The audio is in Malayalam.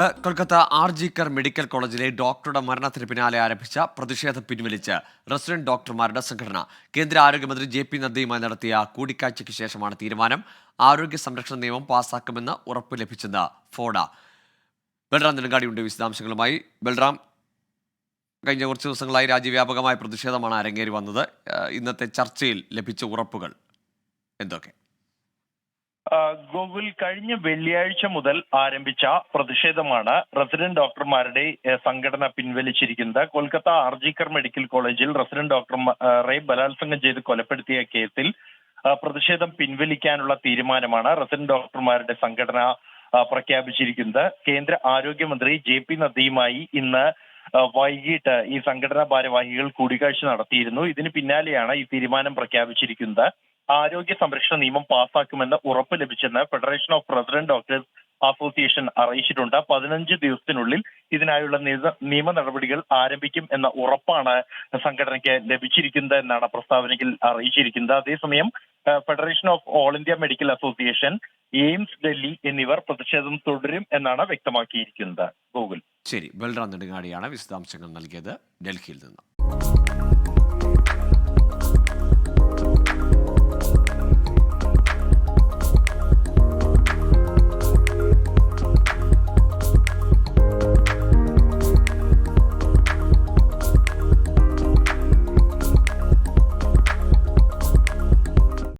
കൊൽക്കത്ത ആർജിക്കർ മെഡിക്കൽ കോളേജിലെ ഡോക്ടറുടെ മരണത്തിന് പിന്നാലെ ആരംഭിച്ച പ്രതിഷേധം പിൻവലിച്ച് റെസിഡന്റ് ഡോക്ടർമാരുടെ സംഘടന കേന്ദ്ര ആരോഗ്യമന്ത്രി JP നദ്ദയുമായി നടത്തിയ കൂടിക്കാഴ്ചയ്ക്ക് ശേഷമാണ് തീരുമാനം. ആരോഗ്യ സംരക്ഷണ നിയമം പാസാക്കുമെന്ന് ഉറപ്പ് ലഭിച്ചെന്ന് ഫോഡ. ബൽറാം നെടുങ്കാടിയുണ്ട് വിശദാംശങ്ങളുമായി. ബൽറാം, കഴിഞ്ഞ കുറച്ച് ദിവസങ്ങളായി രാജ്യവ്യാപകമായ പ്രതിഷേധമാണ് അരങ്ങേറി വന്നത്. ഇന്നത്തെ ചർച്ചയിൽ ലഭിച്ച ഉറപ്പുകൾ എന്തൊക്കെ? ഗോകുൽ, കഴിഞ്ഞ വെള്ളിയാഴ്ച മുതൽ ആരംഭിച്ച പ്രതിഷേധമാണ് റെസിഡന്റ് ഡോക്ടർമാരുടെ സംഘടന പിൻവലിച്ചിരിക്കുന്നത്. കൊൽക്കത്ത ആർജിക്കർ മെഡിക്കൽ കോളേജിൽ റെസിഡന്റ് ഡോക്ടറെ ബലാത്സംഗം ചെയ്ത് കൊലപ്പെടുത്തിയ കേസിൽ പ്രതിഷേധം പിൻവലിക്കാനുള്ള തീരുമാനമാണ് റെസിഡന്റ് ഡോക്ടർമാരുടെ സംഘടന പ്രഖ്യാപിച്ചിരിക്കുന്നത്. കേന്ദ്ര ആരോഗ്യമന്ത്രി JP നദ്ദയുമായി ഇന്ന് വൈകിട്ട് ഈ സംഘടനാ ഭാരവാഹികൾ കൂടിക്കാഴ്ച നടത്തിയിരുന്നു. ഇതിന് പിന്നാലെയാണ് ഈ തീരുമാനം പ്രഖ്യാപിച്ചിരിക്കുന്നത്. ആരോഗ്യ സംരക്ഷണ നിയമം പാസാക്കുമെന്ന് ഉറപ്പ് ലഭിച്ചെന്ന് federation of resident doctors association അറിയിച്ചിട്ടുണ്ട്. 15 ദിവസത്തിനുള്ളിൽ ഇതിനായുള്ള നിയമ നടപടികൾ ആരംഭിക്കും എന്ന ഉറപ്പാണ് സംഘടനയ്ക്ക് ലഭിച്ചിരിക്കുന്നത് എന്നാണ് പ്രസ്താവനയിൽ അറിയിച്ചിരിക്കുന്നത്. അതേസമയം federation of all India medical association, AIIMS Delhi എന്നിവർ പ്രതിഷേധം തുടരും എന്നാണ് വ്യക്തമാക്കിയിരിക്കുന്നത്. ഗൂഗിൾ. ശരി, ബൽറാം നെടുങ്ങാടിയാണ് വിശദാംശങ്ങൾ നൽകിയത് ഡൽഹിയിൽ നിന്ന്.